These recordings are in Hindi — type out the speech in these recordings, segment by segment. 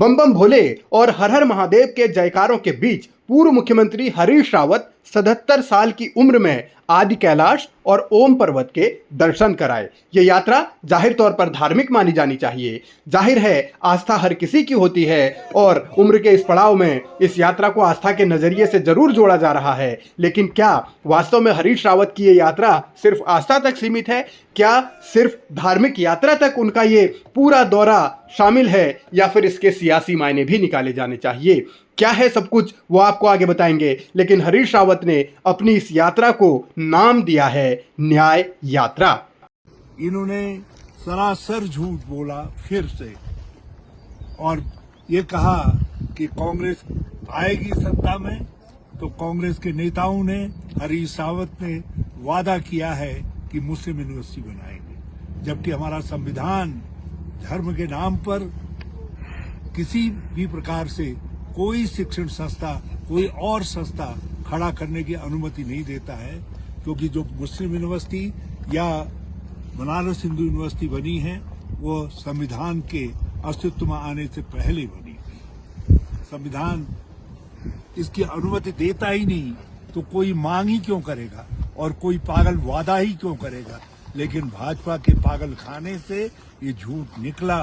बम बम भोले और हर हर महादेव के जयकारों के बीच पूर्व मुख्यमंत्री हरीश रावत 77 साल की उम्र में आदि कैलाश और ओम पर्वत के दर्शन कराए। ये यात्रा जाहिर तौर पर धार्मिक मानी जानी चाहिए। जाहिर है आस्था हर किसी की होती है और उम्र के इस पड़ाव में इस यात्रा को आस्था के नजरिए से जरूर जोड़ा जा रहा है। लेकिन क्या वास्तव में हरीश रावत की ये यात्रा सिर्फ आस्था तक सीमित है? क्या सिर्फ धार्मिक यात्रा तक उनका ये पूरा दौरा शामिल है या फिर इसके सियासी मायने भी निकाले जाने चाहिए? क्या है सब कुछ वो आपको आगे बताएंगे। लेकिन हरीश रावत ने अपनी इस यात्रा को नाम दिया है न्याय यात्रा। इन्होंने सरासर झूठ बोला फिर से और ये कहा कि कांग्रेस आएगी सत्ता में तो कांग्रेस के नेताओं ने, हरीश रावत ने वादा किया है कि मुस्लिम यूनिवर्सिटी बनाएंगे, जबकि हमारा संविधान धर्म के नाम पर किसी भी प्रकार से कोई शिक्षण संस्था, कोई और संस्था खड़ा करने की अनुमति नहीं देता है, क्योंकि जो मुस्लिम यूनिवर्सिटी या बनारस हिंदू यूनिवर्सिटी बनी है वो संविधान के अस्तित्व में आने से पहले बनी थी। संविधान इसकी अनुमति देता ही नहीं तो कोई मांग ही क्यों करेगा और कोई पागल वादा ही क्यों करेगा। लेकिन भाजपा के पागल खाने से ये झूठ निकला।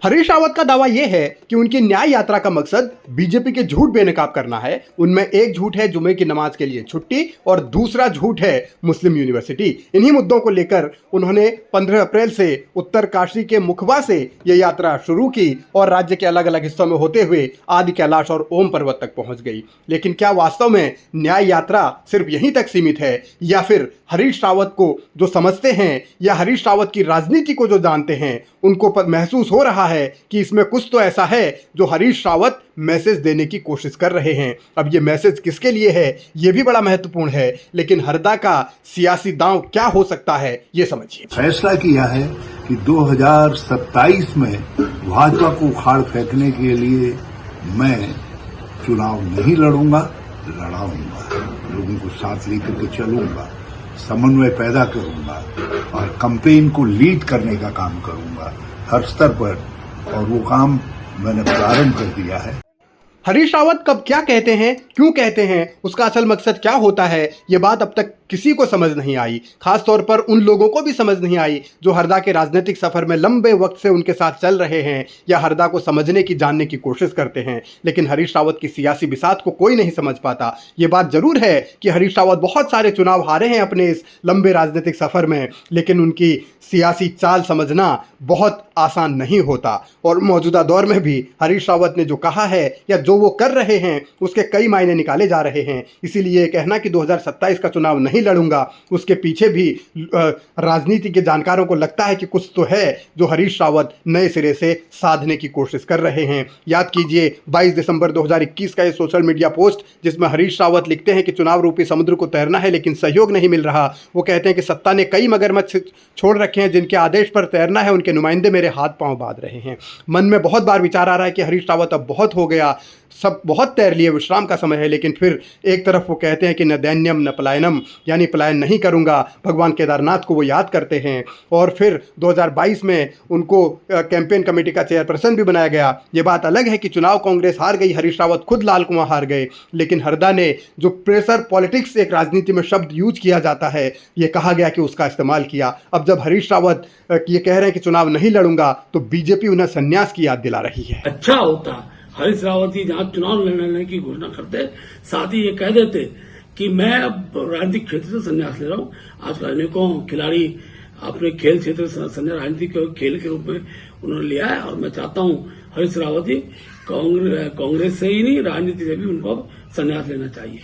हरीश रावत का दावा यह है कि उनकी न्याय यात्रा का मकसद बीजेपी के झूठ बेनकाब करना है। उनमें एक झूठ है जुमे की नमाज के लिए छुट्टी और दूसरा झूठ है मुस्लिम यूनिवर्सिटी। इन्हीं मुद्दों को लेकर उन्होंने 15 अप्रैल से उत्तरकाशी के मुखबा से यह यात्रा शुरू की और राज्य के अलग अलग हिस्सों में होते हुए आदि कैलाश और ओम पर्वत तक पहुंच गई। लेकिन क्या वास्तव में न्याय यात्रा सिर्फ यहीं तक सीमित है या फिर हरीश रावत को जो समझते हैं या हरीश रावत की राजनीति को जो जानते हैं उनको महसूस हो रहा है कि इसमें कुछ तो ऐसा है जो हरीश रावत मैसेज देने की कोशिश कर रहे हैं। अब ये मैसेज किसके लिए है ये भी बड़ा महत्वपूर्ण है। लेकिन हरदा का सियासी दांव क्या हो सकता है ये समझिए। फैसला किया है कि 2027 में भाजपा को उखाड़ फेंकने के लिए मैं चुनाव नहीं लड़ूंगा, लड़ाऊंगा, लोगों को साथ लेकर के चलूंगा, समन्वय पैदा करूंगा और कैंपेन को लीड करने का काम करूंगा हर स्तर पर, और वो काम मैंने प्रारंभ कर दिया है। हरीश रावत कब क्या कहते हैं, क्यों कहते हैं, उसका असल मकसद क्या होता है, ये बात अब तक किसी को समझ नहीं आई। खास तौर पर उन लोगों को भी समझ नहीं आई जो हरदा के राजनीतिक सफर में लंबे वक्त से उनके साथ चल रहे हैं या हरदा को समझने की, जानने की कोशिश करते हैं। लेकिन हरीश रावत की सियासी बिसात को कोई नहीं समझ पाता। ये बात जरूर है कि हरीश रावत बहुत सारे चुनाव हारे हैं अपने इस लंबे राजनीतिक सफर में, लेकिन उनकी सियासी चाल समझना बहुत आसान नहीं होता। और मौजूदा दौर में भी हरीश रावत ने जो कहा है या जो वो कर रहे हैं उसके कई मायने निकाले जा रहे हैं। इसीलिए कहना कि 2027 का चुनाव नहीं लड़ूंगा, उसके पीछे भी राजनीति के जानकारों को लगता है कि कुछ तो है जो हरीश रावत नए सिरे से साधने की कोशिश कर रहे हैं। याद कीजिए 22 दिसंबर 2021 का ये सोशल मीडिया पोस्ट जिसमें हरीश रावत लिखते हैं कि चुनाव रूपी समुद्र को तैरना है लेकिन सहयोग नहीं मिल रहा। वो कहते हैं कि सत्ता ने कई मगरमच्छ छोड़ रखे हैं जिनके आदेश पर तैरना है, उनके नुमाइंदे मेरे हाथ पांव बांध रहे हैं। मन में बहुत बार विचार आ रहा है कि हरीश रावत अब बहुत हो गया, सब बहुत तैर लिए, विश्राम का समय है। लेकिन फिर एक तरफ वो कहते हैं कि न दैन्यम न पलायनम, यानी पलायन नहीं करूंगा। भगवान केदारनाथ को वो याद करते हैं और फिर 2022 में उनको कैंपेन कमेटी का चेयरपर्सन भी बनाया गया। ये बात अलग है कि चुनाव कांग्रेस हार गई, हरीश रावत खुद लाल कुआं हार गए, लेकिन हरदा ने जो प्रेशर पॉलिटिक्स एक राजनीति में शब्द यूज किया जाता है, ये कहा गया कि उसका इस्तेमाल किया। अब जब हरीश रावत ये कह रहे हैं कि चुनाव नहीं लड़ूंगा तो बीजेपी उन्हें संन्यास की याद दिला रही है। अच्छा होता हरीश रावत जी जहां चुनाव लड़ने की घोषणा करते, साथ ही ये कह देते कि मैं अब राजनीतिक क्षेत्र से संन्यास ले रहा हूं। आज अनेकों खिलाड़ी अपने खेल क्षेत्र से संन्यास राजनीतिक खेल के रूप में उन्होंने लिया है और मैं चाहता हूं हरीश रावत जी कांग्रेस से ही नहीं राजनीति से भी उनको संन्यास लेना चाहिए।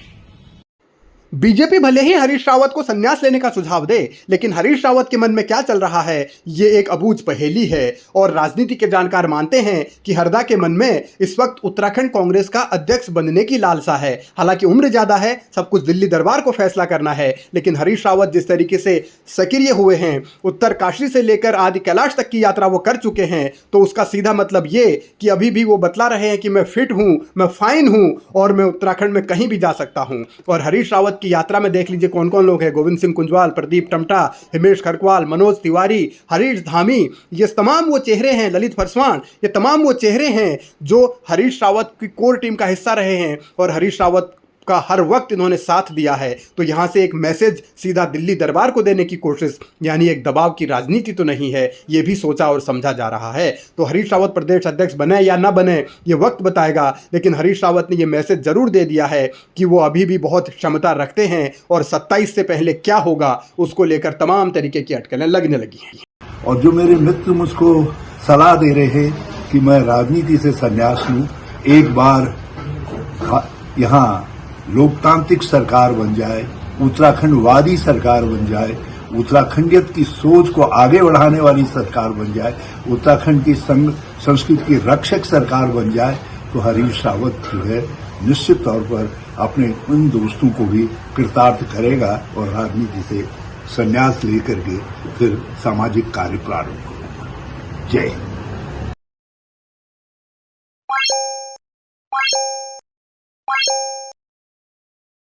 बीजेपी भले ही हरीश रावत को संन्यास लेने का सुझाव दे, लेकिन हरीश रावत के मन में क्या चल रहा है ये एक अबूझ पहेली है। और राजनीति के जानकार मानते हैं कि हरदा के मन में इस वक्त उत्तराखंड कांग्रेस का अध्यक्ष बनने की लालसा है। हालांकि उम्र ज्यादा है, सब कुछ दिल्ली दरबार को फैसला करना है, लेकिन हरीश रावत जिस तरीके से सक्रिय हुए हैं, उत्तरकाशी से लेकर आदि कैलाश तक की यात्रा वो कर चुके हैं, तो उसका सीधा मतलब ये कि अभी भी वो बतला रहे हैं कि मैं फिट हूं, मैं फाइन हूं और मैं उत्तराखंड में कहीं भी जा सकता हूं। और हरीश रावत रावत की यात्रा में देख लीजिए कौन कौन लोग हैं। गोविंद सिंह कुंजवाल, प्रदीप टमटा, हिमेश खरकवाल, मनोज तिवारी, हरीश धामी, ये तमाम वो चेहरे हैं, ललित फरसवान, ये तमाम वो चेहरे हैं जो हरीश रावत की कोर टीम का हिस्सा रहे हैं और हरीश रावत का हर वक्त इन्होंने साथ दिया है। तो यहाँ से एक मैसेज सीधा दिल्ली दरबार को देने की कोशिश, यानी एक दबाव की राजनीति तो नहीं है, ये भी सोचा और समझा जा रहा है। तो हरीश रावत प्रदेश अध्यक्ष बने या ना बने ये वक्त बताएगा, लेकिन हरीश रावत ने ये मैसेज जरूर दे दिया है कि वो अभी भी बहुत क्षमता रखते हैं और 27 से पहले क्या होगा उसको लेकर तमाम तरीके की अटकलें लगने लगी हैं। और जो मेरे मित्र मुझको सलाह दे रहे हैं कि मैं राजनीति से संन्यास लूं, एक बार यहाँ लोकतांत्रिक सरकार बन जाए, उत्तराखंडवादी सरकार बन जाए, उत्तराखंडियत की सोच को आगे बढ़ाने वाली सरकार बन जाए, उत्तराखंड की संस्कृति की रक्षक सरकार बन जाए, तो हरीश रावत जो है निश्चित तौर पर अपने उन दोस्तों को भी कृतार्थ करेगा और राजनीति से संन्यास लेकर के फिर सामाजिक कार्य प्रारंभ करेगा। जय हिंद।